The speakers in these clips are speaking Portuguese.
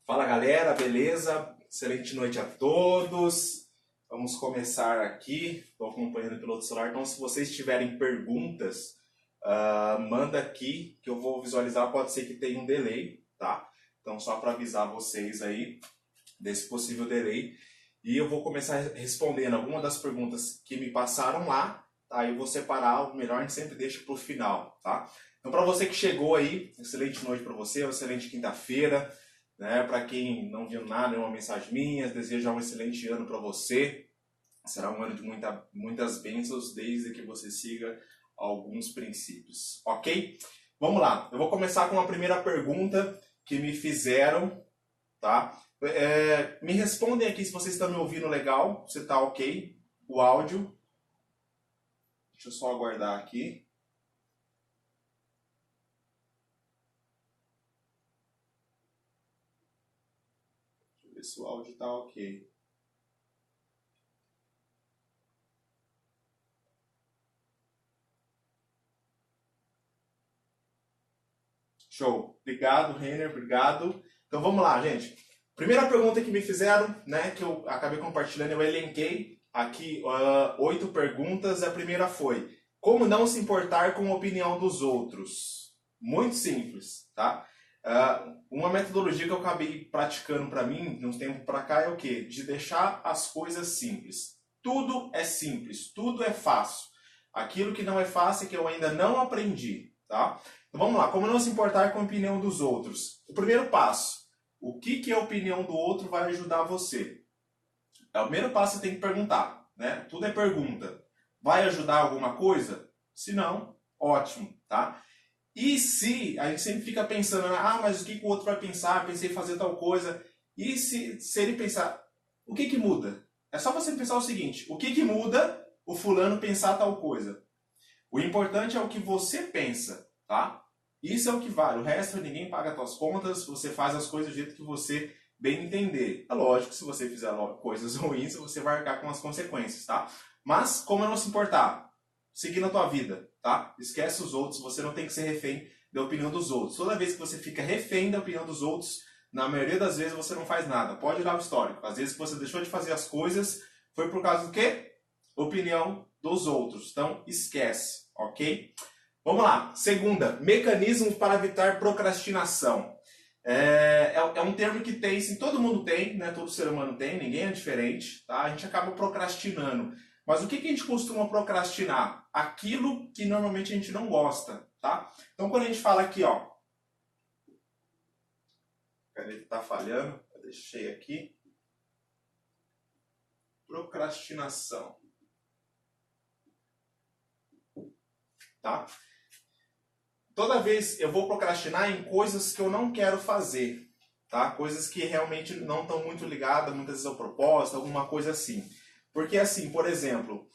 Fala galera, beleza? Excelente noite a todos. Vamos começar aqui. Estou acompanhando pelo outro celular, então se vocês tiverem perguntas, manda aqui que eu vou visualizar. Pode ser que tenha um delay, tá? Então só para avisar vocês aí desse possível delay. E eu vou começar respondendo algumas das perguntas que me passaram lá, tá? Eu vou separar, o melhor a gente sempre deixa para o final, tá? Então para você que chegou aí, excelente noite para você, uma excelente quinta-feira. Né? Para quem não viu nada, nenhuma mensagem minha, desejo um excelente ano para você. Será um ano de muitas bênçãos, desde que você siga alguns princípios, ok? Vamos lá, eu vou começar com a primeira pergunta que me fizeram, tá? Me respondem aqui se vocês estão me ouvindo legal, se está ok o áudio. Deixa eu só aguardar aqui. Ver se o áudio está ok. Show. Obrigado, Renner. Obrigado. Então vamos lá, gente. Primeira pergunta que me fizeram, né, que eu acabei compartilhando, eu elenquei aqui 8 perguntas. A primeira foi: como não se importar com a opinião dos outros? Muito simples, tá? Uma metodologia que eu acabei praticando para mim, de uns tempos para cá, é o quê? De deixar as coisas simples. Tudo é simples, tudo é fácil. Aquilo que não é fácil é que eu ainda não aprendi, tá? Então vamos lá, como não se importar com a opinião dos outros? O primeiro passo, o que a opinião do outro vai ajudar você? O primeiro passo você tem que perguntar, né? Tudo é pergunta. Vai ajudar alguma coisa? Se não, ótimo, tá? E se a gente sempre fica pensando, mas o que o outro vai pensar? Pensei em fazer tal coisa. E se ele pensar, o que muda? É só você pensar o seguinte, o que muda o fulano pensar tal coisa? O importante é o que você pensa, tá? Isso é o que vale. O resto ninguém paga as tuas contas, você faz as coisas do jeito que você bem entender. É lógico que se você fizer coisas ruins, você vai arcar com as consequências, tá? Mas como não se importar? Seguir na tua vida, tá? Esquece os outros, você não tem que ser refém da opinião dos outros. Toda vez que você fica refém da opinião dos outros, na maioria das vezes você não faz nada. Pode olhar o histórico. Às vezes você deixou de fazer as coisas, foi por causa do quê? Opinião dos outros. Então, esquece, ok? Vamos lá. Segunda, mecanismos para evitar procrastinação. É um termo que tem, sim, todo mundo tem, né? Todo ser humano tem, ninguém é diferente, tá? A gente acaba procrastinando. Mas o que a gente costuma procrastinar? Aquilo que normalmente a gente não gosta, tá? Então, quando a gente fala aqui, ó... Cadê que tá falhando? Eu deixei aqui. Procrastinação. Tá? Toda vez eu vou procrastinar em coisas que eu não quero fazer, tá? Coisas que realmente não estão muito ligadas, muitas vezes ao propósito, alguma coisa assim. Porque assim, por exemplo,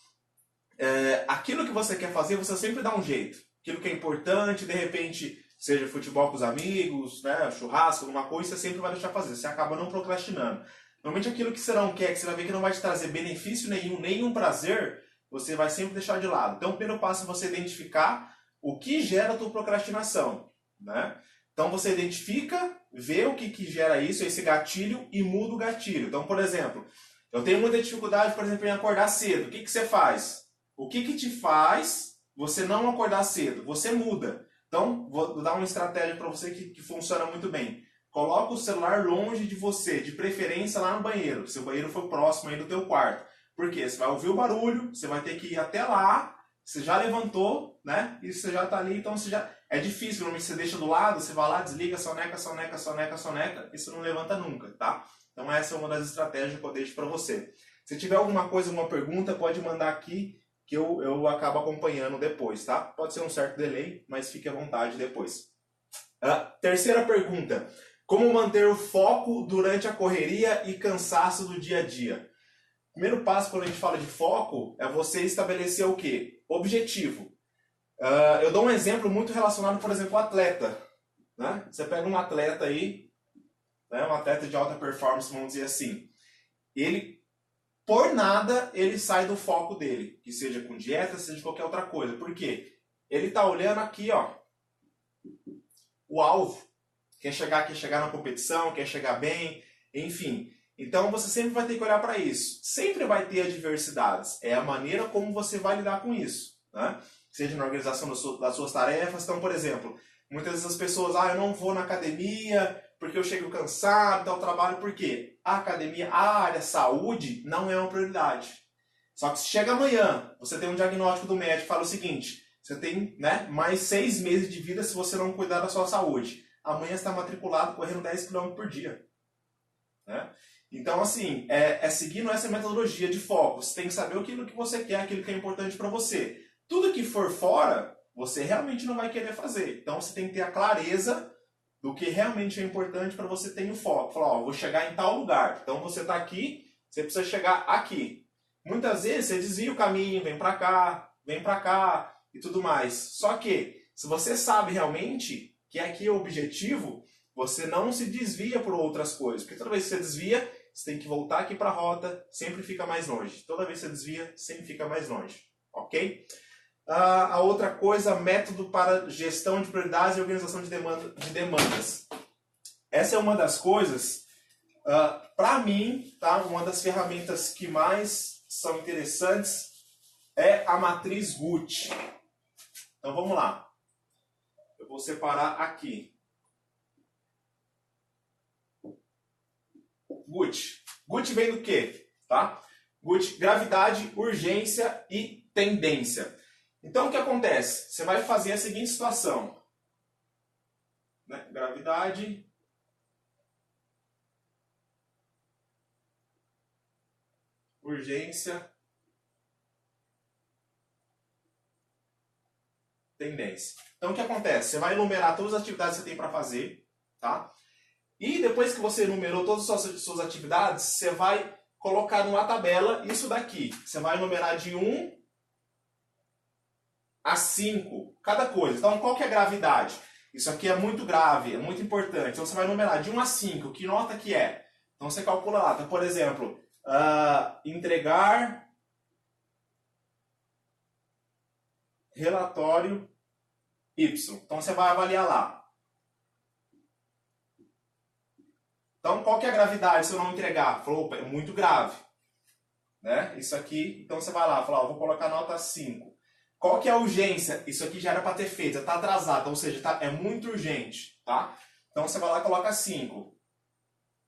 aquilo que você quer fazer, você sempre dá um jeito. Aquilo que é importante, de repente, seja futebol com os amigos, né, churrasco, alguma coisa, você sempre vai deixar fazer. Você acaba não procrastinando. Normalmente aquilo que você não quer, que você vai ver que não vai te trazer benefício nenhum prazer, você vai sempre deixar de lado. Então o primeiro passo é você identificar o que gera a tua procrastinação, né? Então você identifica, vê o que gera isso, esse gatilho, e muda o gatilho. Então, por exemplo, eu tenho muita dificuldade, por exemplo, em acordar cedo. O que você faz? O que te faz você não acordar cedo? Você muda. Então, vou dar uma estratégia para você que funciona muito bem. Coloca o celular longe de você, de preferência lá no banheiro. Se o banheiro for próximo aí do teu quarto. Por quê? Você vai ouvir o barulho, você vai ter que ir até lá, você já levantou, né? E você já está ali, então você já... É difícil, normalmente você deixa do lado, você vai lá, desliga, soneca, e você não levanta nunca, tá? Então essa é uma das estratégias que eu deixo para você. Se tiver alguma coisa, alguma pergunta, pode mandar aqui que eu acabo acompanhando depois, tá? Pode ser um certo delay, mas fique à vontade depois. Terceira pergunta. Como manter o foco durante a correria e cansaço do dia a dia? O primeiro passo quando a gente fala de foco é você estabelecer o quê? Objetivo. Eu dou um exemplo muito relacionado, por exemplo, ao atleta. Né? Você pega um atleta aí, né, um atleta de alta performance, vamos dizer assim. Ele, por nada, ele sai do foco dele. Que seja com dieta, seja qualquer outra coisa. Por quê? Ele está olhando aqui, ó, o alvo. quer chegar na competição, quer chegar bem, enfim. Então você sempre vai ter que olhar para isso. Sempre vai ter adversidades. É a maneira como você vai lidar com isso, né? Seja na organização das suas tarefas. Então, por exemplo, muitas vezes as pessoas, eu não vou na academia porque eu chego cansado, tal trabalho. Por quê? A academia, a área saúde não é uma prioridade. Só que se chega amanhã, você tem um diagnóstico do médico, fala o seguinte, você tem, né, mais 6 meses de vida se você não cuidar da sua saúde. Amanhã você está matriculado correndo 10 km por dia. Né? Então, assim, seguindo essa metodologia de foco. Você tem que saber aquilo que você quer, aquilo que é importante para você. Tudo que for fora, você realmente não vai querer fazer. Então, você tem que ter a clareza do que realmente é importante para você ter o foco. Falar, vou chegar em tal lugar. Então, você está aqui, você precisa chegar aqui. Muitas vezes, você desvia o caminho, vem para cá e tudo mais. Só que, se você sabe realmente que aqui é o objetivo, você não se desvia por outras coisas. Porque toda vez que você desvia, você tem que voltar aqui para a rota, sempre fica mais longe. Toda vez que você desvia, sempre fica mais longe. Ok? A outra coisa, método para gestão de prioridades e organização de demandas. Essa é uma das coisas, para mim, tá? Uma das ferramentas que mais são interessantes é a matriz Gucci. Então vamos lá. Eu vou separar aqui. Gucci. Gucci vem do quê? Tá? Gucci, gravidade, urgência e tendência. Então o que acontece? Você vai fazer a seguinte situação. Né? Gravidade, urgência, tendência. Então o que acontece? Você vai enumerar todas as atividades que você tem para fazer, tá? E depois que você enumerou todas as suas atividades, você vai colocar numa tabela isso daqui. Você vai enumerar de 1 a 5 cada coisa. Então qual que é a gravidade? Isso aqui é muito grave, é muito importante. Então você vai enumerar de 1 a 5, que nota que é? Então você calcula lá. Então, por exemplo, entregar relatório Y. Então você vai avaliar lá. Então, qual que é a gravidade se eu não entregar? Falou, é muito grave. Né? Isso aqui, então você vai lá, fala, vou colocar nota 5. Qual que é a urgência? Isso aqui já era para ter feito, está atrasado, ou seja, é muito urgente. Tá? Então você vai lá e coloca 5.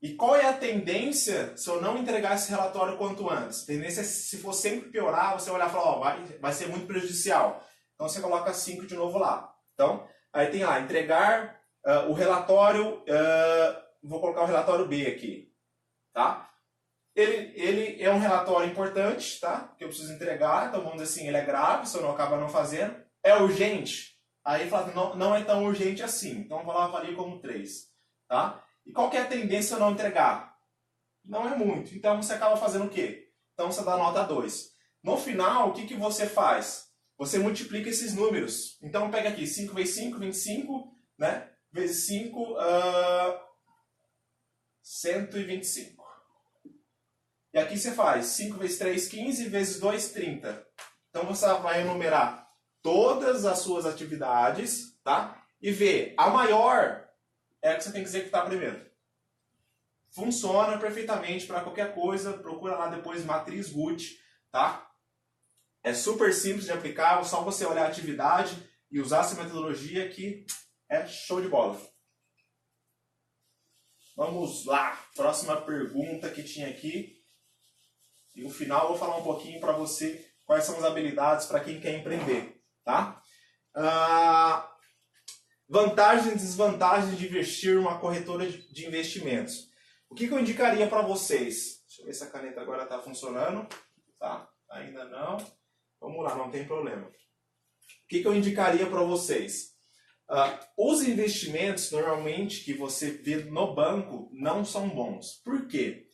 E qual é a tendência se eu não entregar esse relatório quanto antes? A tendência é, se for sempre piorar, você olhar e falar, vai ser muito prejudicial. Então você coloca 5 de novo lá. Então, aí tem lá, entregar o relatório, vou colocar o relatório B aqui, tá? Ele é um relatório importante, tá? Que eu preciso entregar, então vamos dizer assim, ele é grave, se eu não acaba não fazendo. É urgente? Aí fala, não é tão urgente assim, então eu vou lá avalie como 3, tá? E qual que é a tendência se eu não entregar? Não é muito, então você acaba fazendo o quê? Então você dá nota 2. No final, o que você faz? Você multiplica esses números. Então pega aqui, 5 vezes 5, 25, né? Vezes 5, 125. E aqui você faz 5 vezes 3, 15, vezes 2, 30. Então você vai enumerar todas as suas atividades, tá? E ver, a maior é a que você tem que executar primeiro. Funciona perfeitamente para qualquer coisa, procura lá depois matriz Gucci, tá? É super simples de aplicar, só você olhar a atividade e usar essa metodologia que é show de bola. Vamos lá, próxima pergunta que tinha aqui. E no final eu vou falar um pouquinho para você quais são as habilidades para quem quer empreender, tá? Vantagens e desvantagens de investir em uma corretora de investimentos. O que eu indicaria para vocês? Deixa eu ver se a caneta agora está funcionando. Tá? Ainda não. Vamos lá, não tem problema. O que eu indicaria para vocês? Os investimentos, normalmente, que você vê no banco, não são bons. Por quê?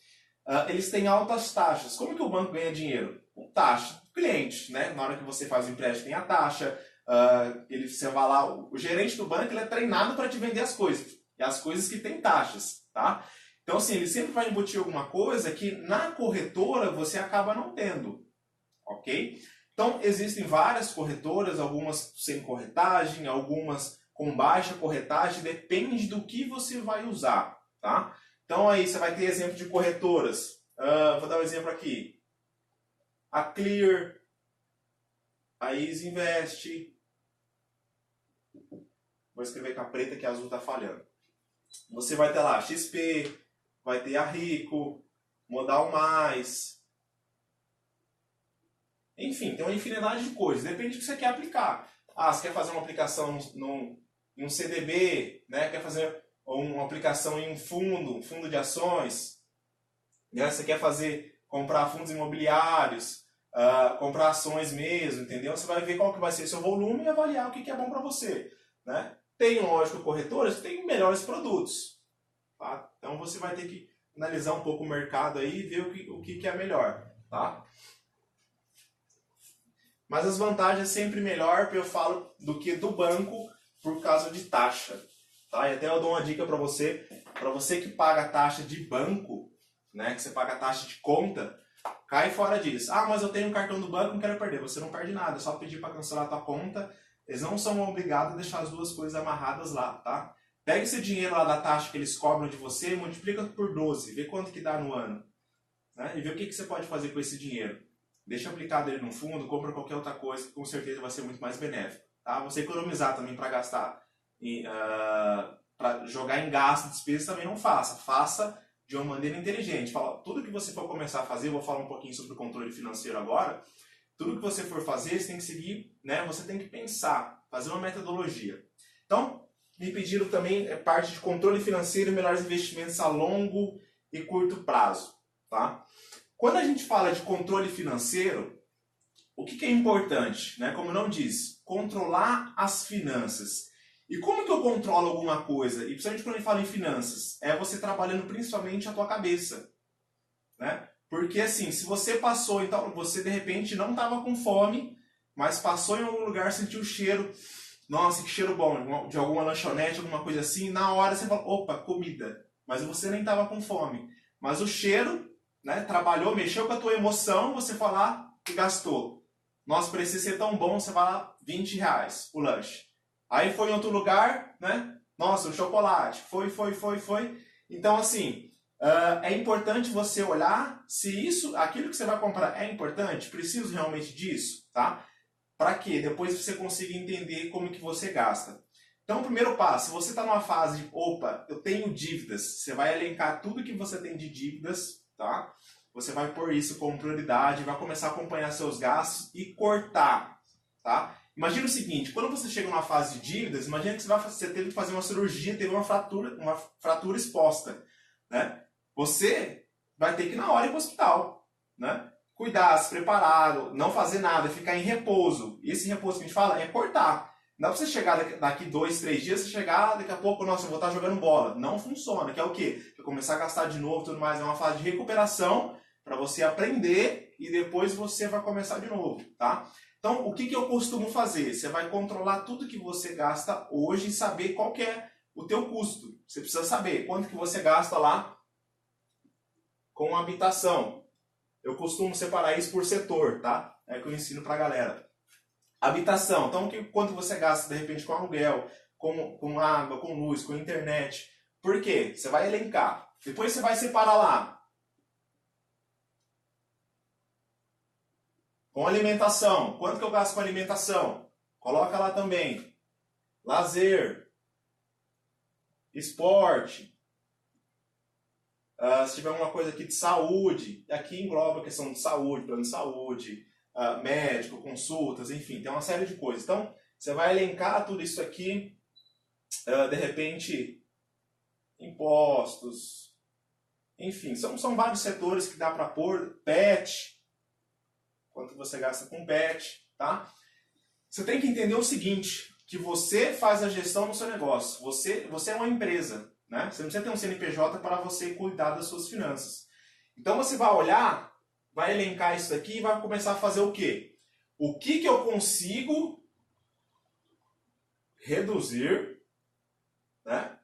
Eles têm altas taxas. Como que o banco ganha dinheiro? Com taxa do cliente, né? Na hora que você faz o empréstimo, tem a taxa. Você vai lá, o gerente do banco ele é treinado para te vender as coisas. E as coisas que têm taxas, tá? Então, assim, ele sempre vai embutir alguma coisa que na corretora você acaba não tendo, ok? Então, existem várias corretoras, algumas sem corretagem, algumas com baixa corretagem, depende do que você vai usar, tá? Então aí você vai ter exemplo de corretoras. Vou dar um exemplo aqui. A Clear, a Easy Invest. Vou escrever com a preta que a azul está falhando. Você vai ter lá a XP, vai ter a Rico, Modal Mais. Enfim, tem uma infinidade de coisas. Depende do que você quer aplicar. Você quer fazer uma aplicação em um CDB, né? Quer fazer uma aplicação em um fundo de ações. Né? Você quer comprar fundos imobiliários, comprar ações mesmo, entendeu? Você vai ver qual que vai ser seu volume e avaliar o que é bom para você. Né? Tem, lógico, corretoras que têm melhores produtos. Tá? Então você vai ter que analisar um pouco o mercado aí e ver o que é melhor. Tá? Mas as vantagens é sempre melhor, eu falo, do que do banco por causa de taxa. Tá? E até eu dou uma dica para você que paga taxa de banco, né, que você paga taxa de conta, cai fora disso. Mas eu tenho um cartão do banco, não quero perder. Você não perde nada, é só pedir para cancelar a tua conta. Eles não são obrigados a deixar as duas coisas amarradas lá, tá? Pega esse dinheiro lá da taxa que eles cobram de você, multiplica por 12, vê quanto que dá no ano. Né? E vê o que você pode fazer com esse dinheiro. Deixa aplicado ele no fundo, compra qualquer outra coisa que com certeza vai ser muito mais benéfico. Tá? Você economizar também para gastar, para jogar em gasto, despesa também não faça. Faça de uma maneira inteligente. Tudo que você for começar a fazer, eu vou falar um pouquinho sobre o controle financeiro agora. Tudo que você for fazer, você tem que seguir, né? Você tem que pensar, fazer uma metodologia. Então, me pediram também parte de controle financeiro e melhores investimentos a longo e curto prazo. Tá? Quando a gente fala de controle financeiro, o que é importante? Né? Como o nome diz, controlar as finanças. E como que eu controlo alguma coisa? E principalmente quando a gente fala em finanças, é você trabalhando principalmente a tua cabeça. Né? Porque assim, se você passou, então você de repente não estava com fome, mas passou em algum lugar, sentiu o cheiro, nossa, que cheiro bom, de alguma lanchonete, alguma coisa assim, na hora você fala, opa, comida. Mas você nem estava com fome. Mas o cheiro, né, trabalhou, mexeu com a tua emoção, você foi lá e gastou. Nossa, precisa ser tão bom, você vai lá, R$20 o lanche. Aí foi em outro lugar, né? Nossa, o chocolate. Foi. Então, assim, é importante você olhar se aquilo que você vai comprar é importante, preciso realmente disso, tá? Para quê? Depois você consiga entender como que você gasta. Então, o primeiro passo, se você está numa fase de, opa, eu tenho dívidas, você vai elencar tudo que você tem de dívidas, tá? Você vai pôr isso como prioridade, vai começar a acompanhar seus gastos e cortar, tá? Imagina o seguinte, quando você chega numa fase de dívidas, imagina que você teve que fazer uma cirurgia, teve uma fratura exposta, né? Você vai ter que ir na hora ir para o hospital, né? Cuidar, se preparar, não fazer nada, ficar em repouso. E esse repouso que a gente fala é cortar. Não dá pra você chegar daqui 2, 3 dias, você chegar, daqui a pouco, nossa, eu vou estar jogando bola. Não funciona, que é o quê? É começar a gastar de novo, tudo mais. É uma fase de recuperação para você aprender e depois você vai começar de novo, tá? Então, o que eu costumo fazer? Você vai controlar tudo que você gasta hoje e saber qual que é o teu custo. Você precisa saber quanto que você gasta lá com habitação. Eu costumo separar isso por setor, tá? É que eu ensino pra galera. Habitação. Então, quanto você gasta, de repente, com aluguel, com água, com luz, com internet. Por quê? Você vai elencar. Depois você vai separar lá. Com alimentação. Quanto que eu gasto com alimentação? Coloca lá também. Lazer. Esporte. Se tiver alguma coisa aqui de saúde, aqui engloba a questão de saúde, plano de saúde, médico, consultas, enfim, tem uma série de coisas. Então, você vai elencar tudo isso aqui, de repente, impostos, enfim, são vários setores que dá para pôr, PET, quanto você gasta com PET, tá? Você tem que entender o seguinte, que você faz a gestão do seu negócio, você é uma empresa, né? Você não precisa ter um CNPJ para você cuidar das suas finanças. Então você vai olhar, vai elencar isso aqui e vai começar a fazer o quê? O que eu consigo reduzir, né,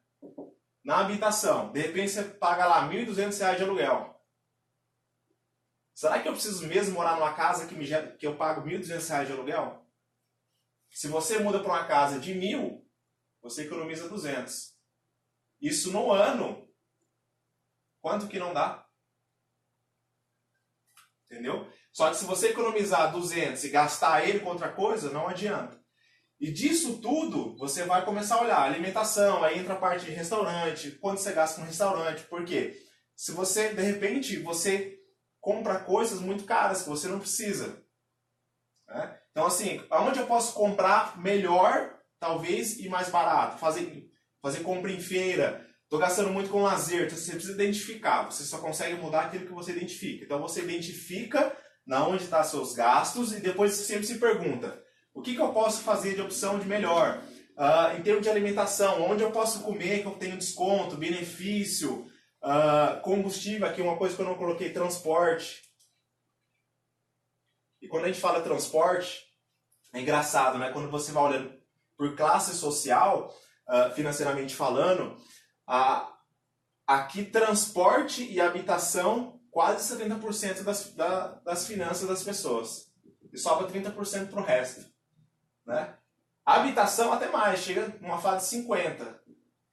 na habitação? De repente você paga lá R$1.200 de aluguel. Será que eu preciso mesmo morar numa casa que eu pago R$1.200 de aluguel? Se você muda para uma casa de 1.000, você economiza 200. Isso no ano, quanto que não dá? Entendeu? Só que se você economizar 200 e gastar ele com outra coisa, não adianta. E disso tudo, você vai começar a olhar alimentação, aí entra a parte de restaurante, quanto você gasta com restaurante. Por quê? Se você, de repente, você compra coisas muito caras que você não precisa. Né? Então, assim, aonde eu posso comprar melhor, talvez, e mais barato? Fazer compra em feira. Estou gastando muito com lazer. Então, você precisa identificar. Você só consegue mudar aquilo que você identifica. Então, você identifica na onde estão seus gastos e depois você sempre se pergunta: o que eu posso fazer de opção de melhor? Em termos de alimentação, onde eu posso comer que eu tenho desconto, benefício, combustível, aqui uma coisa que eu não coloquei, transporte. E quando a gente fala transporte, é engraçado, né? Quando você vai olhando por classe social, financeiramente falando, aqui transporte e habitação, quase 70% das finanças das pessoas. E sobra 30% para o resto. Né? A habitação até mais, chega numa fase de 50%.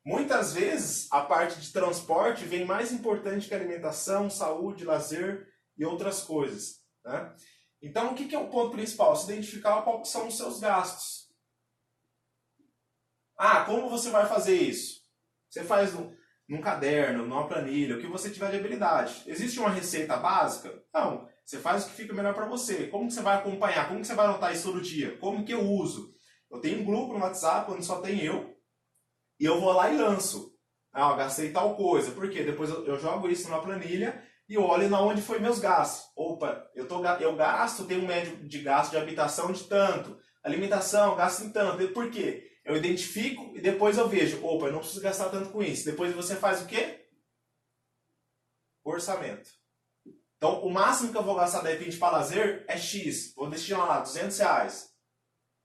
Muitas vezes a parte de transporte vem mais importante que alimentação, saúde, lazer e outras coisas. Né? Então o que é o ponto principal? Se identificar quais são os seus gastos. Como você vai fazer isso? Você faz num caderno, numa planilha, o que você tiver de habilidade. Existe uma receita básica? Não. Você faz o que fica melhor para você. Como que você vai acompanhar? Como que você vai anotar isso todo dia? Como que eu uso? Eu tenho um grupo no WhatsApp onde só tem eu. E eu vou lá e lanço. Gastei tal coisa. Por quê? Depois eu jogo isso numa planilha e olho na onde foi meus gastos. Opa, eu gasto, tenho um médio de gasto de habitação de tanto. Alimentação, eu gasto em tanto. Por quê? Eu identifico e depois eu vejo. Opa, eu não preciso gastar tanto com isso. Depois você faz o quê? Orçamento. Então, o máximo que eu vou gastar de repente para lazer é X. Vou destinar lá R$200.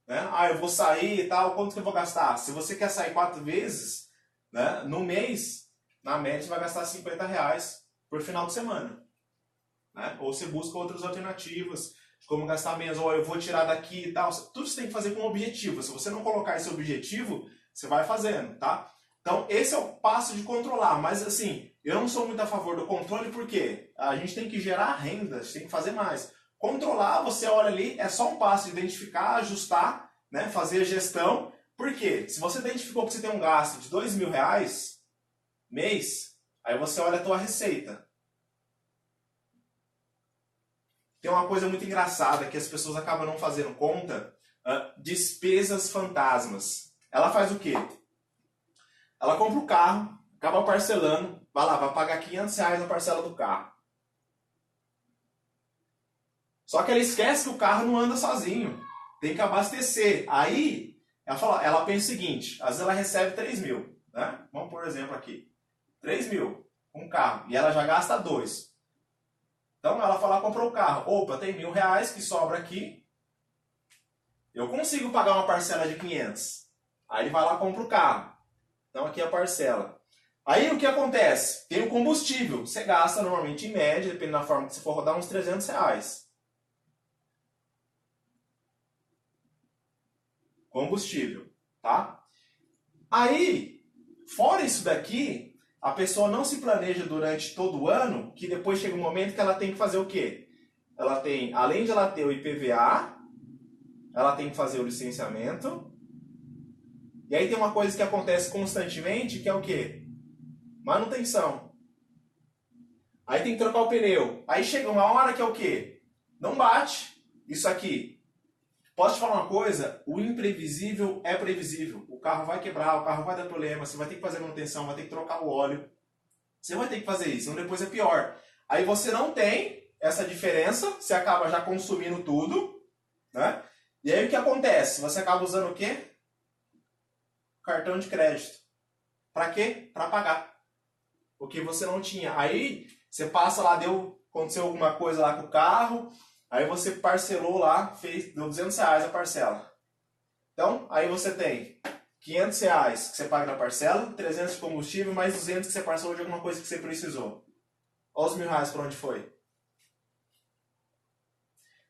Né? Eu vou sair e tal, quanto que eu vou gastar? Se você quer sair 4 vezes, né, no mês, na média você vai gastar R$50 por final de semana. Né? Ou você busca outras alternativas, de como gastar menos, ou eu vou tirar daqui e tal. Tudo você tem que fazer com um objetivo. Se você não colocar esse objetivo, você vai fazendo, tá? Então, esse é o passo de controlar. Mas, assim, eu não sou muito a favor do controle, porque a gente tem que gerar renda, a gente tem que fazer mais. Controlar, você olha ali, é só um passo de identificar, ajustar, né, fazer a gestão. Por quê? Se você identificou que você tem um gasto de R$2.000 mês, aí você olha a tua receita. Tem uma coisa muito engraçada que as pessoas acabam não fazendo conta, despesas fantasmas. Ela faz o quê? Ela compra o carro, acaba parcelando, vai pagar R$500 na parcela do carro. Só que ela esquece que o carro não anda sozinho. Tem que abastecer. Aí, ela pensa o seguinte, às vezes ela recebe 3.000. Né? Vamos por exemplo aqui. 3.000, um carro. E ela já gasta 2. Então ela fala, comprou o carro. Opa, tem R$1.000 que sobra aqui. Eu consigo pagar uma parcela de 500. Aí ele vai lá e compra o carro. Então aqui é a parcela. Aí o que acontece? Tem o combustível. Você gasta normalmente em média, dependendo da forma que você for rodar, uns R$300. Combustível, tá? Aí, fora isso daqui, a pessoa não se planeja durante todo o ano, que depois chega um momento que ela tem que fazer o quê? Ela tem, além de ela ter o IPVA, ela tem que fazer o licenciamento. E aí tem uma coisa que acontece constantemente, que é o quê? Manutenção. Aí tem que trocar o pneu. Aí chega uma hora que é o quê? Não bate isso aqui. Posso te falar uma coisa? O imprevisível é previsível. O carro vai quebrar, o carro vai dar problema, você vai ter que fazer manutenção, vai ter que trocar o óleo. Você vai ter que fazer isso, senão depois é pior. Aí você não tem essa diferença, você acaba já consumindo tudo, né? E aí o que acontece? Você acaba usando o quê? Cartão de crédito. Para quê? Para pagar. Porque você não tinha. Aí você passa lá, aconteceu alguma coisa lá com o carro, aí você parcelou lá, deu R$200 a parcela. Então, aí você tem R$500 que você paga na parcela, 300 de combustível, mais 200 que você parcelou de alguma coisa que você precisou. Olha os R$1.000 para onde foi.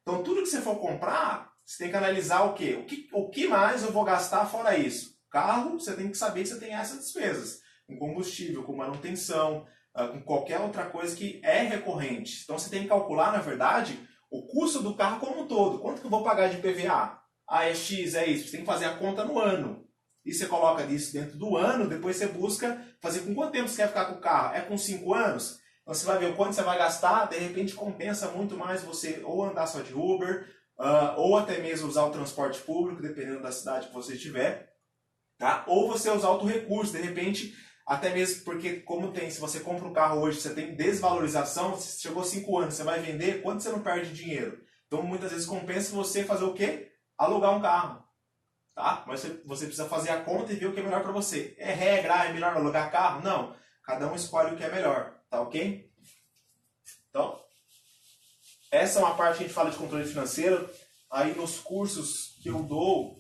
Então, tudo que você for comprar, você tem que analisar o quê? O que mais eu vou gastar fora isso? Carro, você tem que saber que você tem essas despesas. Com combustível, com manutenção, com qualquer outra coisa que é recorrente. Então você tem que calcular, na verdade, o custo do carro como um todo. Quanto que eu vou pagar de IPVA? Ah, é X, é isso. Você tem que fazer a conta no ano. E você coloca isso dentro do ano, depois você busca fazer com quanto tempo você quer ficar com o carro. É com 5 anos? Então você vai ver o quanto você vai gastar, de repente compensa muito mais você ou andar só de Uber, ou até mesmo usar o transporte público, dependendo da cidade que você estiver. Tá? Ou você usar outro recurso, de repente, até mesmo porque como tem, se você compra um carro hoje, você tem desvalorização, se chegou 5 anos, você vai vender, quanto você não perde dinheiro? Então muitas vezes compensa você fazer o quê? Alugar um carro. Tá? Mas você precisa fazer a conta e ver o que é melhor para você. É regra, é melhor alugar carro? Não. Cada um escolhe o que é melhor. Tá ok? Então, essa é uma parte que a gente fala de controle financeiro. Aí nos cursos que eu dou,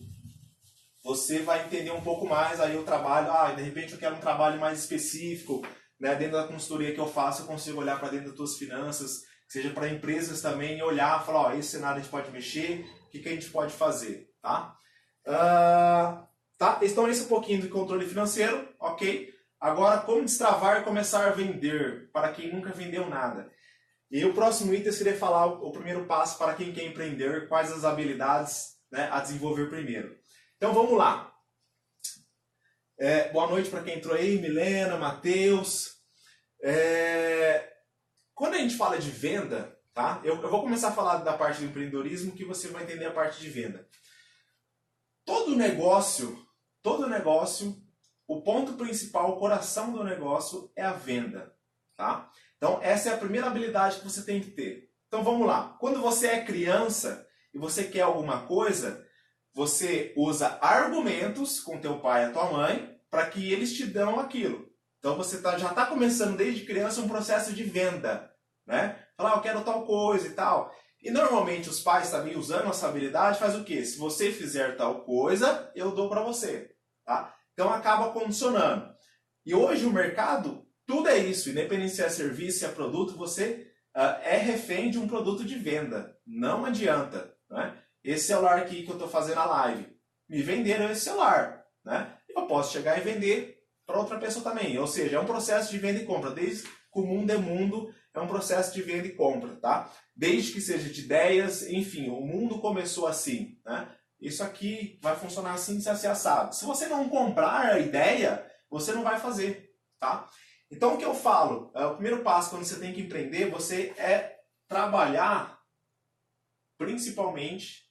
você vai entender um pouco mais aí o trabalho. De repente eu quero um trabalho mais específico, né? Dentro da consultoria que eu faço, eu consigo olhar para dentro das tuas finanças, seja para empresas também, e olhar e falar, esse cenário a gente pode mexer, o que a gente pode fazer, tá? Tá? Então esse é um pouquinho de controle financeiro, ok? Agora, como destravar e começar a vender para quem nunca vendeu nada? E o próximo item seria falar o primeiro passo para quem quer empreender, quais as habilidades, né, a desenvolver primeiro. Então vamos lá. Boa noite para quem entrou aí, Milena, Matheus. Quando a gente fala de venda, tá? Eu vou começar a falar da parte do empreendedorismo que você vai entender a parte de venda. Todo negócio, o ponto principal, o coração do negócio é a venda, tá? Então essa é a primeira habilidade que você tem que ter. Então vamos lá. Quando você é criança e você quer alguma coisa, você usa argumentos com teu pai e a tua mãe para que eles te dão aquilo. Então você já está começando desde criança um processo de venda, né? Falar, eu quero tal coisa e tal. E normalmente os pais também usando essa habilidade faz o quê? Se você fizer tal coisa, eu dou para você, tá? Então acaba condicionando. E hoje o mercado, tudo é isso, independente se é serviço, se é produto, você é refém de um produto de venda. Não adianta, né? Esse celular aqui que eu estou fazendo a live, me venderam esse celular, né? Eu posso chegar e vender para outra pessoa também. Ou seja, é um processo de venda e compra. Desde que o mundo é mundo, é um processo de venda e compra, tá? Desde que seja de ideias, enfim, o mundo começou assim, né? Isso aqui vai funcionar assim, se assado. Se você não comprar a ideia, você não vai fazer, tá? Então o que eu falo? O primeiro passo quando você tem que empreender, você é trabalhar principalmente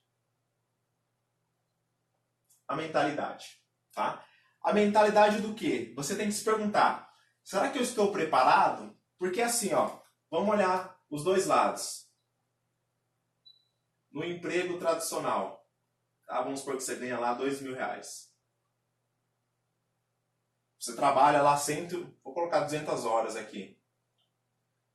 a mentalidade, tá? A mentalidade do quê? Você tem que se perguntar, será que eu estou preparado? Porque assim, ó, vamos olhar os dois lados. No emprego tradicional, tá? Vamos supor que você ganha lá R$2.000. Você trabalha lá vou colocar 200 horas aqui,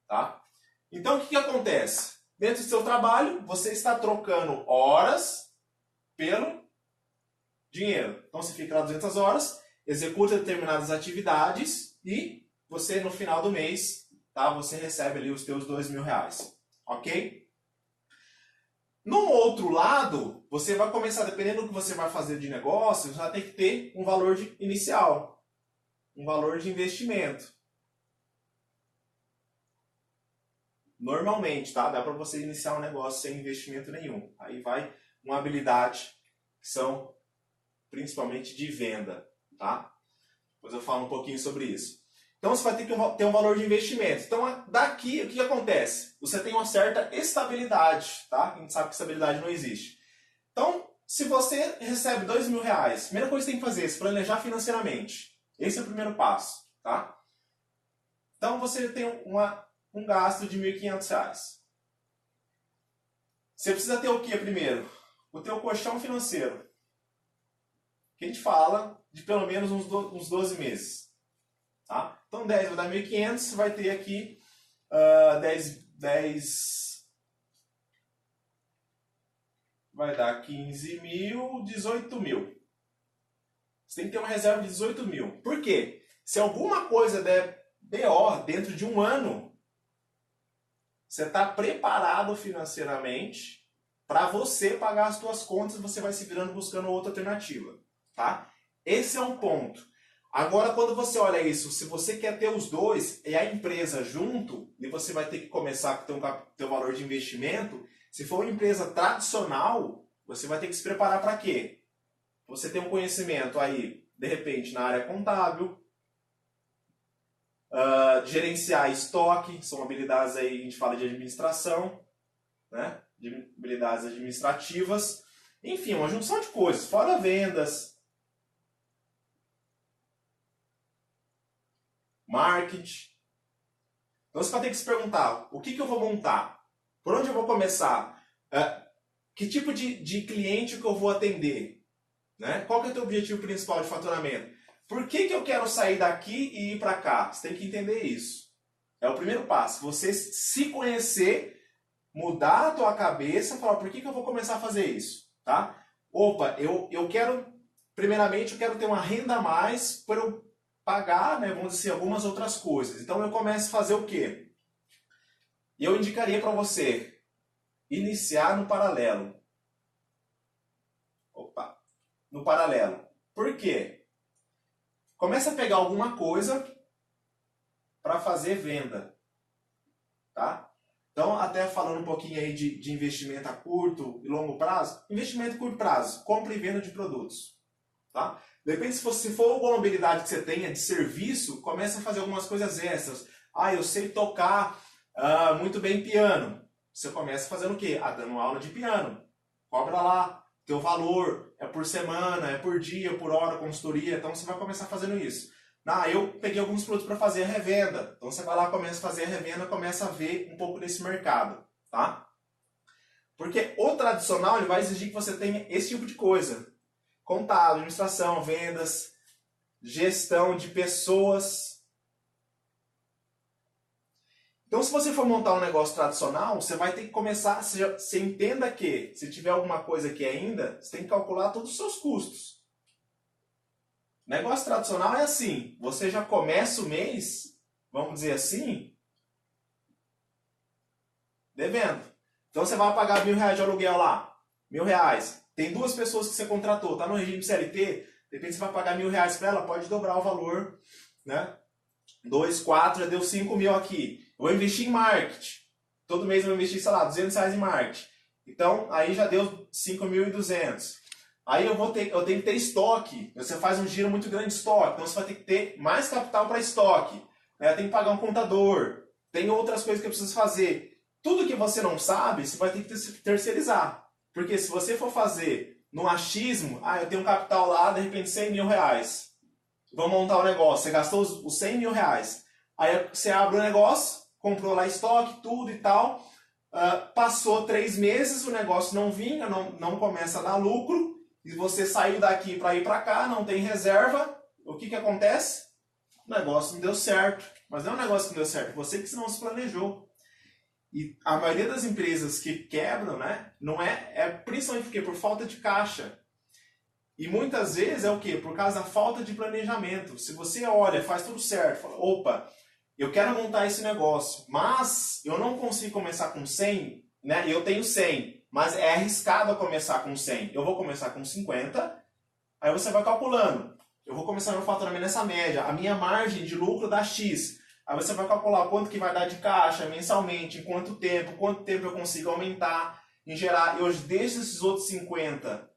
tá? Então o que acontece? Dentro do seu trabalho, você está trocando horas pelo dinheiro. Então você fica lá 200 horas, executa determinadas atividades e você no final do mês, tá, você recebe ali os teus R$2.000, ok? No outro lado, você vai começar, dependendo do que você vai fazer de negócio, você vai ter que ter um valor inicial, um valor de investimento. Normalmente, tá? Dá para você iniciar um negócio sem investimento nenhum. Aí vai uma habilidade que são principalmente de venda, tá? Depois eu falo um pouquinho sobre isso. Então você vai ter que ter um valor de investimento. Então daqui o que acontece? Você tem uma certa estabilidade, tá? A gente sabe que estabilidade não existe. Então, se você recebe R$2.000, a primeira coisa que você tem que fazer é se planejar financeiramente. Esse é o primeiro passo, tá? Então você tem um gasto de R$1.500. Você precisa ter o que primeiro? O teu colchão financeiro. Que a gente fala de pelo menos uns 12 meses. Tá? Então 10 vai dar 1.500, vai ter aqui 10 vai dar 15.000, 18.000. Você tem que ter uma reserva de 18.000. Por quê? Se alguma coisa der BO dentro de um ano, você está preparado financeiramente para você pagar as suas contas, você vai se virando buscando outra alternativa. Tá? esse é um ponto. Agora, quando você olha isso, se você quer ter os dois e a empresa junto, e você vai ter que começar com o teu valor de investimento, se for uma empresa tradicional, você vai ter que se preparar para quê? Você tem um conhecimento aí, de repente, na área contábil, gerenciar estoque, são habilidades aí, a gente fala de administração, né? De habilidades administrativas, enfim, uma junção de coisas, fora vendas, marketing. Então você vai ter que se perguntar, o que eu vou montar? Por onde eu vou começar? Que tipo de cliente que eu vou atender? Né? Qual que é o teu objetivo principal de faturamento? Por que eu quero sair daqui e ir para cá? Você tem que entender isso. É o primeiro passo. Você se conhecer, mudar a tua cabeça e falar, por que eu vou começar a fazer isso? Tá? Opa, eu quero, primeiramente, eu quero ter uma renda a mais para eu pagar, né, vamos dizer, algumas outras coisas. Então eu começo a fazer o quê? Eu indicaria para você iniciar no paralelo. Opa, no paralelo. Por quê? Começa a pegar alguma coisa para fazer venda. Tá? Então, até falando um pouquinho aí de investimento a curto e longo prazo. Investimento a curto prazo, compra e venda de produtos. Tá? Depende se for alguma habilidade que você tenha de serviço, começa a fazer algumas coisas extras. Eu sei tocar muito bem piano. Você começa fazendo o quê? Dando aula de piano. Cobra lá. Teu valor é por semana, é por dia, por hora, consultoria. Então você vai começar fazendo isso. Eu peguei alguns produtos para fazer a revenda. Então você vai lá, começa a fazer a revenda, começa a ver um pouco desse mercado. Tá? Porque o tradicional ele vai exigir que você tenha esse tipo de coisa. Contábil, administração, vendas, gestão de pessoas. Então, se você for montar um negócio tradicional, você vai ter que começar, você entenda que, se tiver alguma coisa aqui ainda, você tem que calcular todos os seus custos. Negócio tradicional é assim, você já começa o mês, vamos dizer assim, devendo. Então, você vai pagar R$1.000 de aluguel lá, R$1.000. Tem 2 pessoas que você contratou, tá no regime CLT, de repente você vai pagar R$1.000 para ela, pode dobrar o valor, né? 2, 4, já deu 5.000 aqui. Eu vou investir em marketing. Todo mês eu vou investir, sei lá, R$200 em marketing. Então, aí já deu 5.200. Aí eu tenho que ter estoque. Você faz um giro muito grande de estoque. Então você vai ter que ter mais capital para estoque. Tem que pagar um contador. Tem outras coisas que eu preciso fazer. Tudo que você não sabe, você vai ter que terceirizar. Porque se você for fazer no achismo, eu tenho um capital lá, de repente R$100.000. Vamos montar o negócio. Você gastou os R$100.000. Aí você abre o negócio, comprou lá estoque, tudo e tal. Passou 3 meses, o negócio não vinha, não começa a dar lucro. E você saiu daqui para ir para cá, não tem reserva. O que acontece? O negócio não deu certo. Mas não é um negócio que não deu certo, você que não se planejou. E a maioria das empresas que quebram, né, não é principalmente porque por falta de caixa. E muitas vezes é o quê? Por causa da falta de planejamento. Se você olha, faz tudo certo, fala, opa, eu quero montar esse negócio, mas eu não consigo começar com 100, né? Eu tenho 100, mas é arriscado começar com 100. Eu vou começar com 50, aí você vai calculando. Eu vou começar meu faturamento nessa média, a minha margem de lucro dá X. Aí você vai calcular quanto que vai dar de caixa mensalmente, em quanto tempo eu consigo aumentar, em gerar. Eu deixo esses outros 50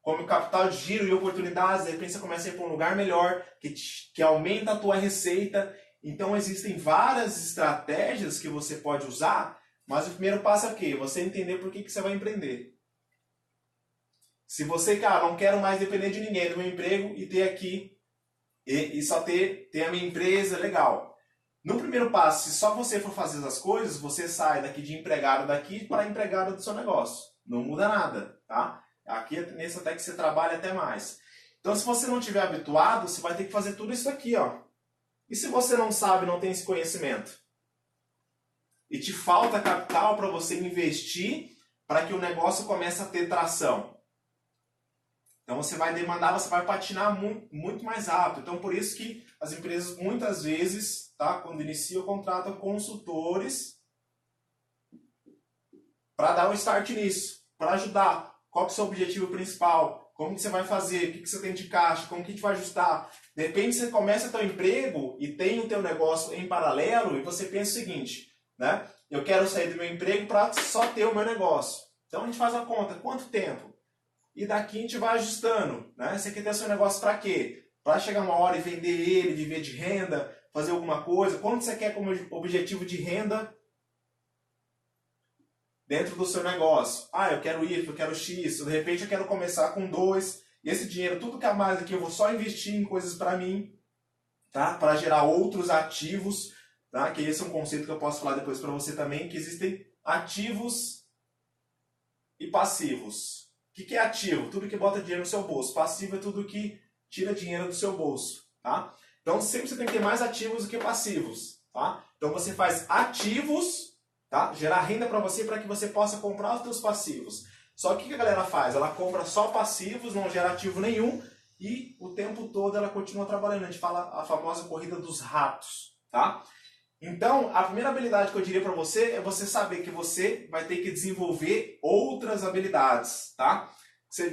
como capital de giro e oportunidades, de repente você começa a ir para um lugar melhor, que aumenta a tua receita. Então existem várias estratégias que você pode usar, mas o primeiro passo é o quê? Você entender por que você vai empreender. Se você, não quero mais depender de ninguém, do meu emprego e ter aqui, e só ter a minha empresa, legal. No primeiro passo, se só você for fazer as coisas, você sai daqui de empregado daqui para empregado do seu negócio. Não muda nada, tá? Aqui é nesse até que você trabalha até mais. Então, se você não estiver habituado, você vai ter que fazer tudo isso aqui, ó. E se você não sabe, não tem esse conhecimento? E te falta capital para você investir para que o negócio comece a ter tração. Então você vai demandar, você vai patinar muito, muito mais rápido. Então por isso que as empresas muitas vezes, tá, quando iniciam, contratam consultores para dar um start nisso, para ajudar. Qual que é o seu objetivo principal? Como que você vai fazer? O que você tem de caixa? Como que a gente vai ajustar? De repente você começa teu emprego e tem o teu negócio em paralelo e você pensa o seguinte, né? Eu quero sair do meu emprego para só ter o meu negócio. Então a gente faz a conta, quanto tempo? E daqui a gente vai ajustando, né? Você quer ter seu negócio para quê? Para chegar uma hora e vender ele, viver de renda, fazer alguma coisa? Quanto você quer como objetivo de renda dentro do seu negócio? Ah, eu quero Y, eu quero X, de repente eu quero começar com 2, e esse dinheiro, tudo que é mais aqui, eu vou só investir em coisas para mim, tá? Para gerar outros ativos, tá? Que esse é um conceito que eu posso falar depois para você também, que existem ativos e passivos. O que é ativo? Tudo que bota dinheiro no seu bolso. Passivo é tudo que tira dinheiro do seu bolso, tá? Então sempre você tem que ter mais ativos do que passivos, tá? Então você faz ativos, tá? Gerar renda para que você possa comprar os seus passivos. Só que o que a galera faz? Ela compra só passivos, não gera ativo nenhum e o tempo todo ela continua trabalhando. A gente fala a famosa corrida dos ratos, tá? Então, a primeira habilidade que eu diria para você é você saber que você vai ter que desenvolver outras habilidades, tá?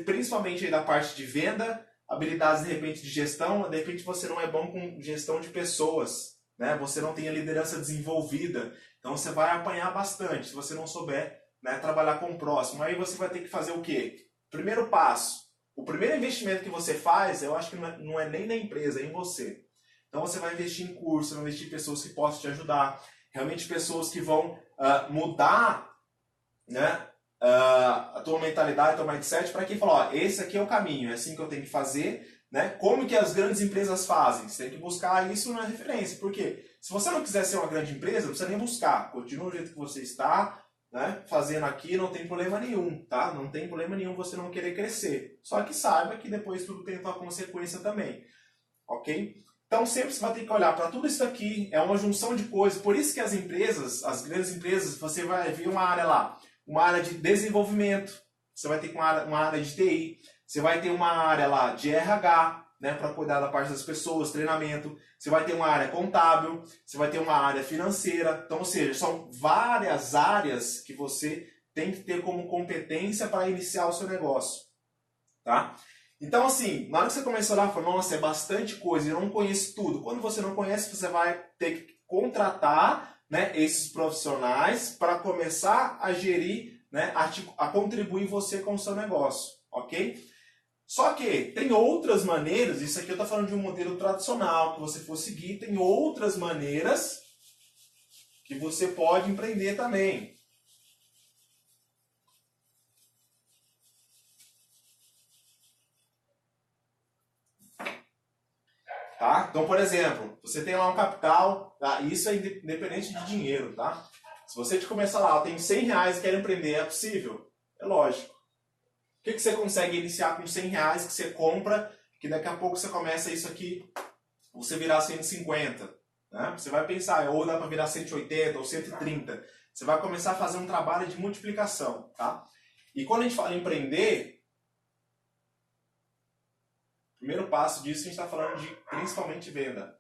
Principalmente aí da parte de venda, habilidades de repente de gestão, de repente você não é bom com gestão de pessoas, né? Você não tem a liderança desenvolvida, então você vai apanhar bastante se você não souber, né, trabalhar com o próximo. Aí você vai ter que fazer o quê? Primeiro passo, o primeiro investimento que você faz, eu acho que não é nem na empresa, é em você. Então você vai investir em curso, vai investir em pessoas que possam te ajudar, realmente pessoas que vão mudar, né, a tua mentalidade, a tua mindset, para quem falar, ó, esse aqui é o caminho, é assim que eu tenho que fazer, né? Como que as grandes empresas fazem? Você tem que buscar isso na referência, porque se você não quiser ser uma grande empresa, não precisa nem buscar, continua do jeito que você está, né, fazendo aqui, não tem problema nenhum, tá? Não tem problema nenhum você não querer crescer, só que saiba que depois tudo tem a sua consequência também, ok? Então sempre você vai ter que olhar para tudo isso aqui, é uma junção de coisas, por isso que as empresas, as grandes empresas, você vai ver uma área lá, uma área de desenvolvimento, você vai ter uma área de TI, você vai ter uma área lá de RH, né, para cuidar da parte das pessoas, treinamento, você vai ter uma área contábil, você vai ter uma área financeira, então, ou seja, são várias áreas que você tem que ter como competência para iniciar o seu negócio, tá? Então, assim, na hora que você começa a olhar, fala, nossa, é bastante coisa, eu não conheço tudo. Quando você não conhece, você vai ter que contratar, né, esses profissionais para começar a gerir, né, a contribuir você com o seu negócio, ok? Só que tem outras maneiras, isso aqui eu estou falando de um modelo tradicional que você for seguir, tem outras maneiras que você pode empreender também. Tá? Então, por exemplo, você tem lá um capital, tá? Isso é independente de dinheiro, tá? Se você te começar lá, tem 100 reais e quer empreender, é possível? É lógico. O que você consegue iniciar com 100 reais que você compra, que daqui a pouco você começa isso aqui, você virar 150, né? Você vai pensar, ou dá para virar 180 ou 130. Você vai começar a fazer um trabalho de multiplicação, tá? E quando a gente fala em empreender, o primeiro passo disso a gente está falando de principalmente venda.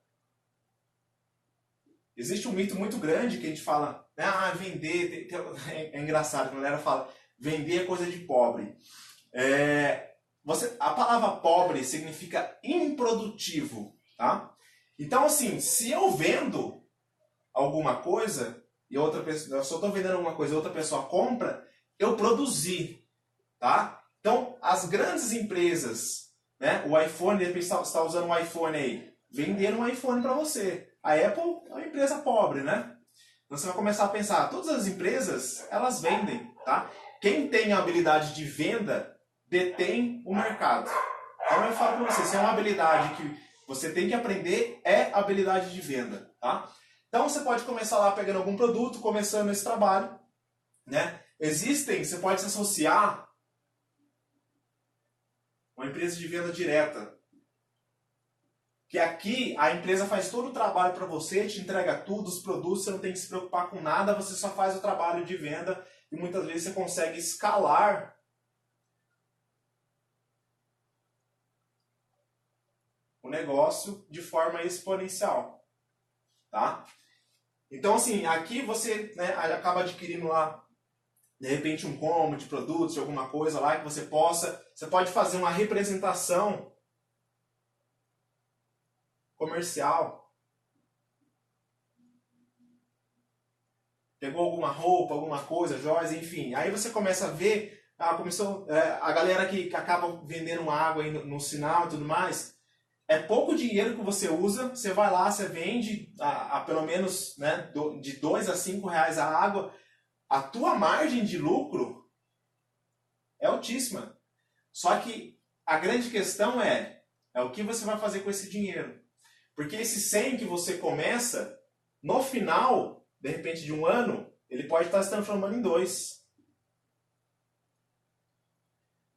Existe um mito muito grande que a gente fala, vender, é engraçado, quando a galera fala, vender é coisa de pobre. A palavra pobre significa improdutivo, tá? Então, assim, se eu vendo alguma coisa e outra pessoa, eu só estou vendendo alguma coisa e outra pessoa compra, eu produzi, tá? Então, as grandes empresas, né, o iPhone, de repente você está usando um iPhone aí, venderam um iPhone para você. A Apple é uma empresa pobre, né? Então você vai começar a pensar, todas as empresas, elas vendem, tá? Quem tem a habilidade de venda, detém o mercado. Então eu falo para você, se é uma habilidade que você tem que aprender, é a habilidade de venda, tá? Então você pode começar lá pegando algum produto, começando esse trabalho, né? Você pode se associar a uma empresa de venda direta. Que aqui a empresa faz todo o trabalho para você, te entrega tudo, os produtos, você não tem que se preocupar com nada, você só faz o trabalho de venda e muitas vezes você consegue escalar o negócio de forma exponencial, tá? Então, assim, aqui você, né, acaba adquirindo lá de repente um combo de produtos, de alguma coisa lá que você possa. Você pode fazer uma representação comercial. Pegou alguma roupa, alguma coisa, joias, enfim. Aí você começa a ver, a galera que acaba vendendo água aí no sinal e tudo mais. É pouco dinheiro que você usa, você vai lá, você vende a pelo menos, né, de 2 a 5 reais a água. A tua margem de lucro é altíssima. Só que a grande questão é o que você vai fazer com esse dinheiro. Porque esse 100 que você começa, no final, de repente de um ano, ele pode estar se transformando em 2.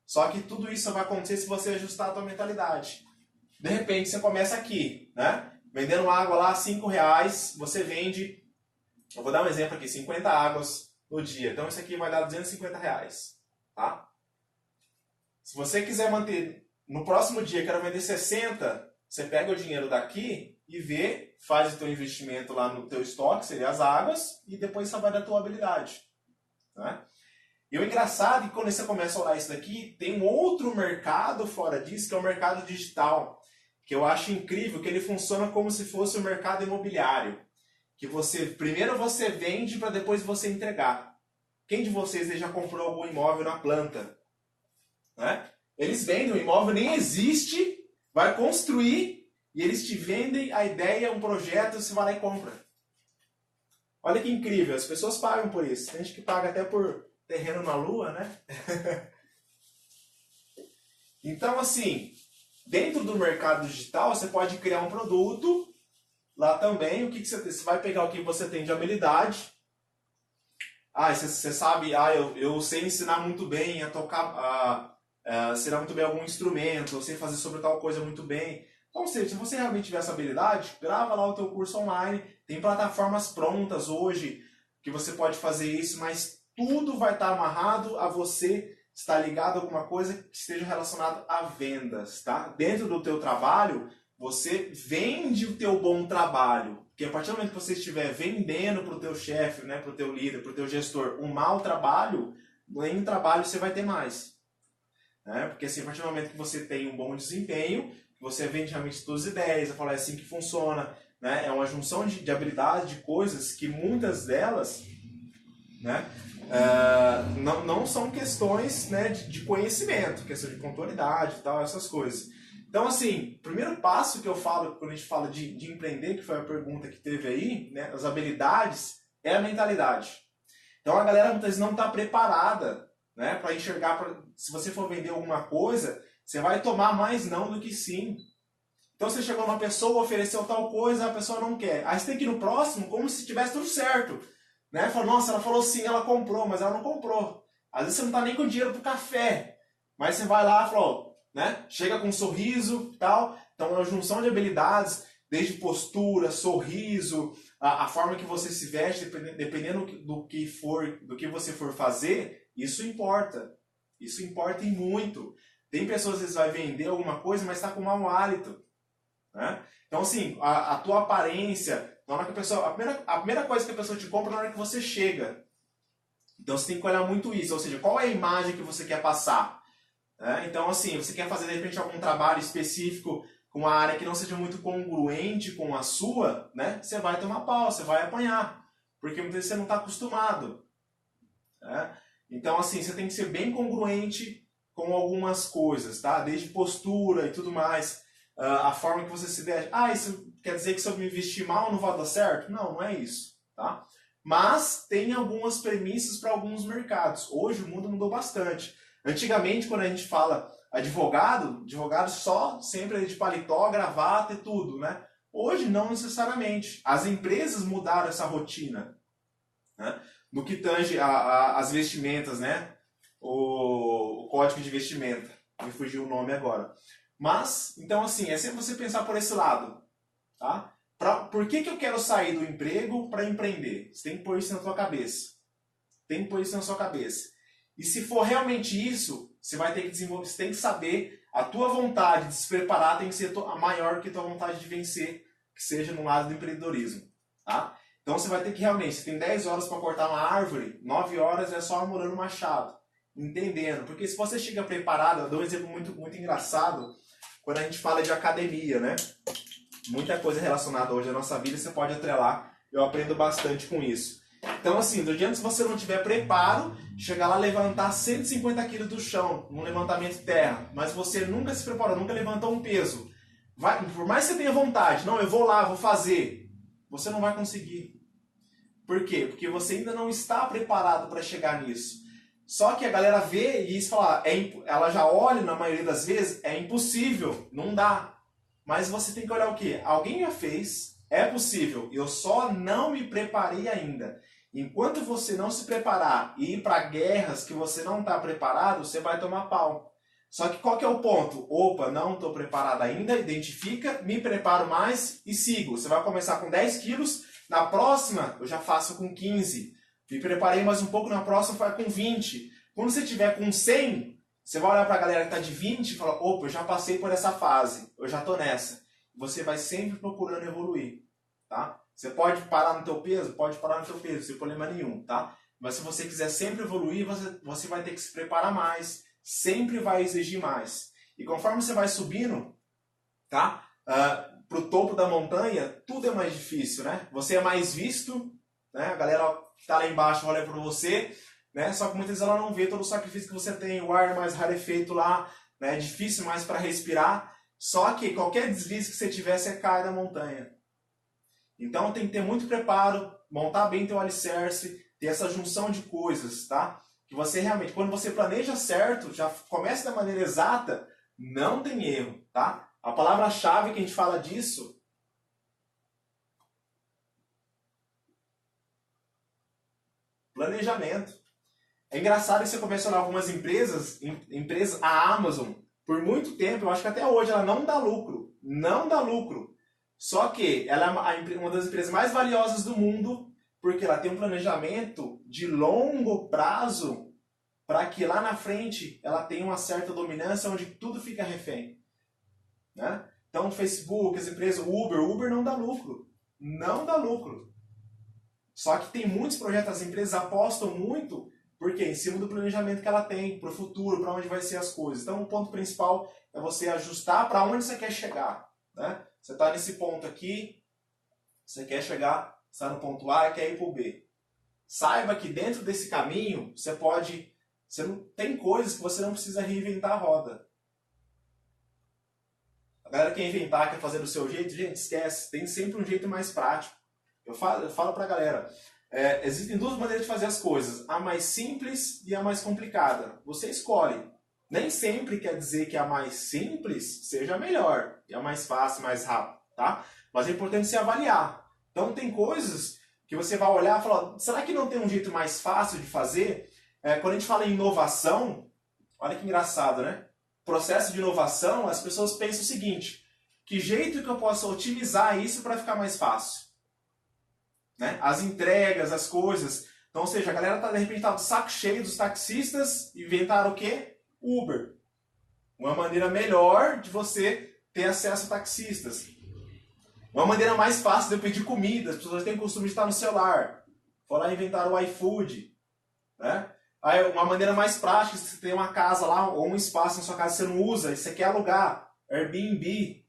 Só que tudo isso vai acontecer se você ajustar a tua mentalidade. De repente você começa aqui, né? Vendendo água lá, 5 reais, você vende, eu vou dar um exemplo aqui, 50 águas no dia. Então isso aqui vai dar 250 reais, tá? Se você quiser manter, no próximo dia quero vender 60, você pega o dinheiro daqui e vê, faz o teu investimento lá no teu estoque, seria as águas, e depois só vai da tua habilidade, né? E o engraçado é que quando você começa a olhar isso daqui, tem um outro mercado fora disso, que é o mercado digital, que eu acho incrível, que ele funciona como se fosse o mercado imobiliário. Que primeiro você vende para depois você entregar. Quem de vocês já comprou algum imóvel na planta? Né? Eles vendem, o imóvel nem existe, vai construir e eles te vendem a ideia, um projeto, você vai lá e compra. Olha que incrível, as pessoas pagam por isso. Tem gente que paga até por terreno na lua, né? Então, assim, dentro do mercado digital, você pode criar um produto. Lá também, o que você vai pegar o que você tem de habilidade. Você sabe, eu sei ensinar muito bem a tocar, ensinar muito bem algum instrumento, eu sei fazer sobre tal coisa muito bem. Então, se você realmente tiver essa habilidade, grava lá o teu curso online. Tem plataformas prontas hoje que você pode fazer isso, mas tudo vai estar amarrado a você estar ligado a alguma coisa que esteja relacionado a vendas, tá? Dentro do teu trabalho, você vende o teu bom trabalho. Porque a partir do momento que você estiver vendendo para o teu chefe, né, para o teu líder, para o teu gestor, um mau trabalho, em trabalho você vai ter mais. Né? Porque assim, a partir do momento que você tem um bom desempenho, você vende realmente suas ideias, eu falo, é assim que funciona. Né? É uma junção de habilidades, de coisas que muitas delas, né, não são questões, né, de conhecimento, questão de pontualidade e tal, essas coisas. Então, assim, o primeiro passo que eu falo, quando a gente fala de empreender, que foi a pergunta que teve aí, né, as habilidades, é a mentalidade. Então, a galera muitas vezes não está preparada, né, para enxergar, se você for vender alguma coisa, você vai tomar mais não do que sim. Então, você chegou numa pessoa, ofereceu tal coisa, a pessoa não quer. Aí você tem que ir no próximo como se tivesse tudo certo. Né? Fala, nossa, ela falou sim, ela comprou, mas ela não comprou. Às vezes você não está nem com dinheiro para o café, mas você vai lá e fala, né? Chega com um sorriso e tal. Então, é uma junção de habilidades, desde postura, sorriso, a forma que você se veste, dependendo do que você for fazer, isso importa. Isso importa e muito. Tem pessoas, às vezes, vai vender alguma coisa, mas está com mau hálito. Né? Então, assim, a tua aparência, na hora que a primeira coisa que a pessoa te compra na hora que você chega. Então, você tem que olhar muito isso. Ou seja, qual é a imagem que você quer passar? Então, assim, você quer fazer, de repente, algum trabalho específico com uma área que não seja muito congruente com a sua, né? Você vai tomar pau, você vai apanhar. Porque muitas vezes você não está acostumado. Né? Então, assim, você tem que ser bem congruente com algumas coisas, tá? Desde postura e tudo mais. A forma que você se veste. Isso quer dizer que se eu me vestir mal não vai dar certo? Não, não é isso, tá? Mas tem algumas premissas para alguns mercados. Hoje o mundo mudou bastante. Antigamente, quando a gente fala advogado só sempre de paletó, gravata e tudo, né? Hoje não necessariamente. As empresas mudaram essa rotina, né? No que tange as vestimentas, né? O código de vestimenta. Me fugiu o nome agora. Mas, então assim, é sempre você pensar por esse lado, tá? Por que eu quero sair do emprego para empreender? Você tem que pôr isso na sua cabeça. Tem que pôr isso na sua cabeça. E se for realmente isso, você vai ter que desenvolver, você tem que saber, a tua vontade de se preparar tem que ser a maior que a tua vontade de vencer, que seja no lado do empreendedorismo, tá? Então Então você vai ter que realmente, se tem 10 horas para cortar uma árvore, 9 horas é só amorando o machado. Entendendo. Porque se você chega preparado, eu dou um exemplo muito engraçado, quando a gente fala de academia, né? Muita coisa relacionada hoje à nossa vida você pode atrelar. Eu aprendo bastante com isso. Então, assim, não adianta se você não tiver preparo, chegar lá levantar 150 quilos do chão, num levantamento de terra, mas você nunca se preparou, nunca levantou um peso. Por mais que você tenha vontade, não, eu vou lá, vou fazer, você não vai conseguir. Por quê? Porque você ainda não está preparado para chegar nisso. Só que a galera vê e isso fala, ela já olha na maioria das vezes, é impossível, não dá. Mas você tem que olhar o quê? Alguém já fez, é possível, eu só não me preparei ainda. Enquanto você não se preparar e ir para guerras que você não está preparado, você vai tomar pau. Só que qual que é o ponto? Opa, não estou preparado ainda, identifica, me preparo mais e sigo. Você vai começar com 10 quilos, na próxima eu já faço com 15. Me preparei mais um pouco, na próxima vai com 20. Quando você tiver com 100, você vai olhar para a galera que está de 20 e falar, opa, eu já passei por essa fase, eu já estou nessa. Você vai sempre procurando evoluir, tá? Você pode parar no teu peso? Pode parar no teu peso, sem problema nenhum, tá? Mas se você quiser sempre evoluir, você vai ter que se preparar mais, sempre vai exigir mais. E conforme você vai subindo, tá? Pro topo da montanha, tudo é mais difícil, né? Você é mais visto, né? A galera que está lá embaixo olha para você, né? Só que muitas vezes ela não vê todo o sacrifício que você tem, o ar é mais rarefeito lá, né? É difícil mais para respirar. Só que qualquer deslize que você tiver, você cai da montanha. Então tem que ter muito preparo, montar bem teu alicerce, ter essa junção de coisas, tá? Que você realmente, quando você planeja certo, já começa da maneira exata, não tem erro, tá? A palavra-chave que a gente fala disso planejamento. É engraçado que você começa a olhar algumas empresas, a Amazon, por muito tempo, eu acho que até hoje ela não dá lucro. Não dá lucro. Só que ela é uma das empresas mais valiosas do mundo, porque ela tem um planejamento de longo prazo para que lá na frente ela tenha uma certa dominância onde tudo fica refém. Né? Então, o Facebook, as empresas, Uber não dá lucro. Não dá lucro. Só que tem muitos projetos, as empresas apostam muito, porque em cima do planejamento que ela tem, para o futuro, para onde vai ser as coisas. Então, o ponto principal é você ajustar para onde você quer chegar. Né? Você está nesse ponto aqui, você quer chegar, está no ponto A e quer ir para o B. Saiba que dentro desse caminho, tem coisas que você não precisa reinventar a roda. A galera quer inventar, quer fazer do seu jeito, gente, esquece. Tem sempre um jeito mais prático. Eu falo para a galera, existem duas maneiras de fazer as coisas. A mais simples e a mais complicada. Você escolhe. Nem sempre quer dizer que a mais simples seja a melhor. E a mais fácil, mais rápido. Tá? Mas é importante você avaliar. Então tem coisas que você vai olhar e falar, será que não tem um jeito mais fácil de fazer? Quando a gente fala em inovação, olha que engraçado, né? Processo de inovação, as pessoas pensam o seguinte, que jeito que eu posso otimizar isso para ficar mais fácil? Né? As entregas, as coisas. Então, ou seja, a galera de repente tá de saco cheio dos taxistas e inventaram o quê? Uber. Uma maneira melhor de você ter acesso a taxistas. Uma maneira mais fácil de eu pedir comida. As pessoas têm o costume de estar no celular. Foram lá e inventaram o iFood. Né? Aí, uma maneira mais prática, se você tem uma casa lá, ou um espaço na sua casa que você não usa, e você quer alugar. Airbnb.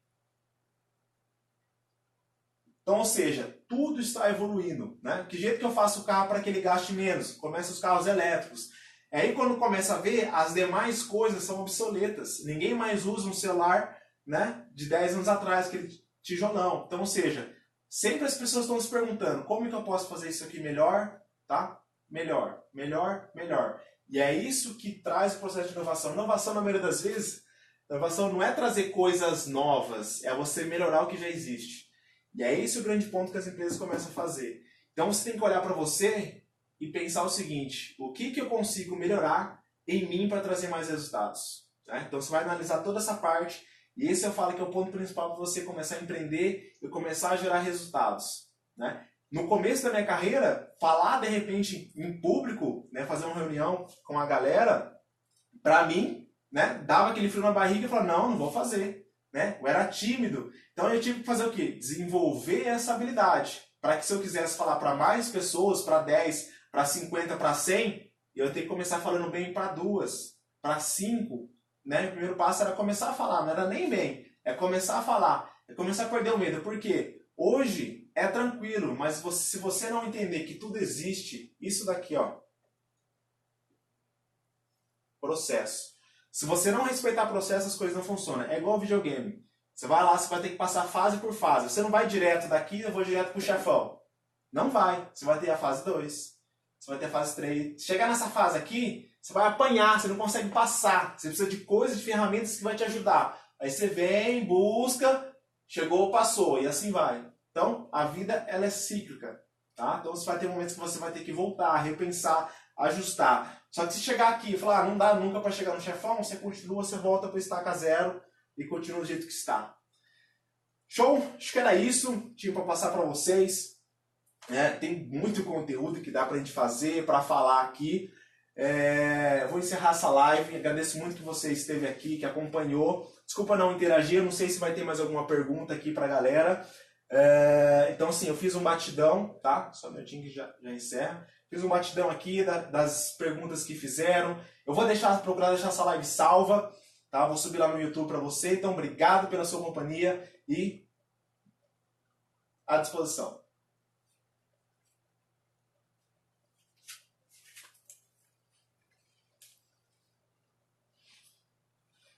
Então, ou seja, tudo está evoluindo. Né? Que jeito que eu faço o carro para que ele gaste menos? Começa os carros elétricos. Aí quando começa a ver, as demais coisas são obsoletas. Ninguém mais usa um celular, né, de 10 anos atrás, aquele tijolão. Então, ou seja, sempre as pessoas estão se perguntando, como que eu posso fazer isso aqui melhor? Tá? Melhor, melhor, melhor. E é isso que traz o processo de inovação. Inovação, na maioria das vezes, inovação não é trazer coisas novas, é você melhorar o que já existe. E é esse o grande ponto que as empresas começam a fazer. Então você tem que olhar para você e pensar o seguinte, o que eu consigo melhorar em mim para trazer mais resultados? Né? Então você vai analisar toda essa parte e esse eu falo que é o ponto principal para você começar a empreender e começar a gerar resultados. Né? No começo da minha carreira, falar de repente em público, né, fazer uma reunião com a galera, para mim, né, dava aquele frio na barriga e falava, não vou fazer. Né? Eu era tímido. Então eu tive que fazer o quê? Desenvolver essa habilidade. para que se eu quisesse falar para mais pessoas, para 10, para 50, para 100, eu ia ter que começar falando bem para 2, para 5, né? O primeiro passo era começar a falar, não era nem bem, é começar a falar, é começar a perder o medo. Por quê? Hoje é tranquilo, mas se você não entender que tudo existe, isso daqui, ó, processo. Se você não respeitar processo, as coisas não funcionam. É igual videogame. Você vai lá, você vai ter que passar fase por fase. Você não vai direto daqui, eu vou direto pro chefão. Não vai. Você vai ter a fase 2. Você vai ter a fase 3. Chegar nessa fase aqui, você vai apanhar, você não consegue passar. Você precisa de coisas, de ferramentas que vai te ajudar. Aí você vem, busca, chegou, passou, e assim vai. Então, a vida, ela é cíclica. Tá? Então, você vai ter momentos que você vai ter que voltar, repensar, ajustar. Só que se chegar aqui e falar, não dá nunca para chegar no chefão, você continua, você volta para o estaca zero e continua do jeito que está. Show? Acho que era isso. Tinha para passar para vocês. Tem muito conteúdo que dá para a gente fazer, para falar aqui. Vou encerrar essa live. Agradeço muito que você esteve aqui, que acompanhou. Desculpa não interagir, eu não sei se vai ter mais alguma pergunta aqui para a galera. Então, assim, eu fiz um batidão, tá? Só um minutinho que já encerra. Fiz um batidão aqui das perguntas que fizeram. Eu vou procurar deixar essa live salva, tá? Vou subir lá no YouTube para você. Então, obrigado pela sua companhia e à disposição.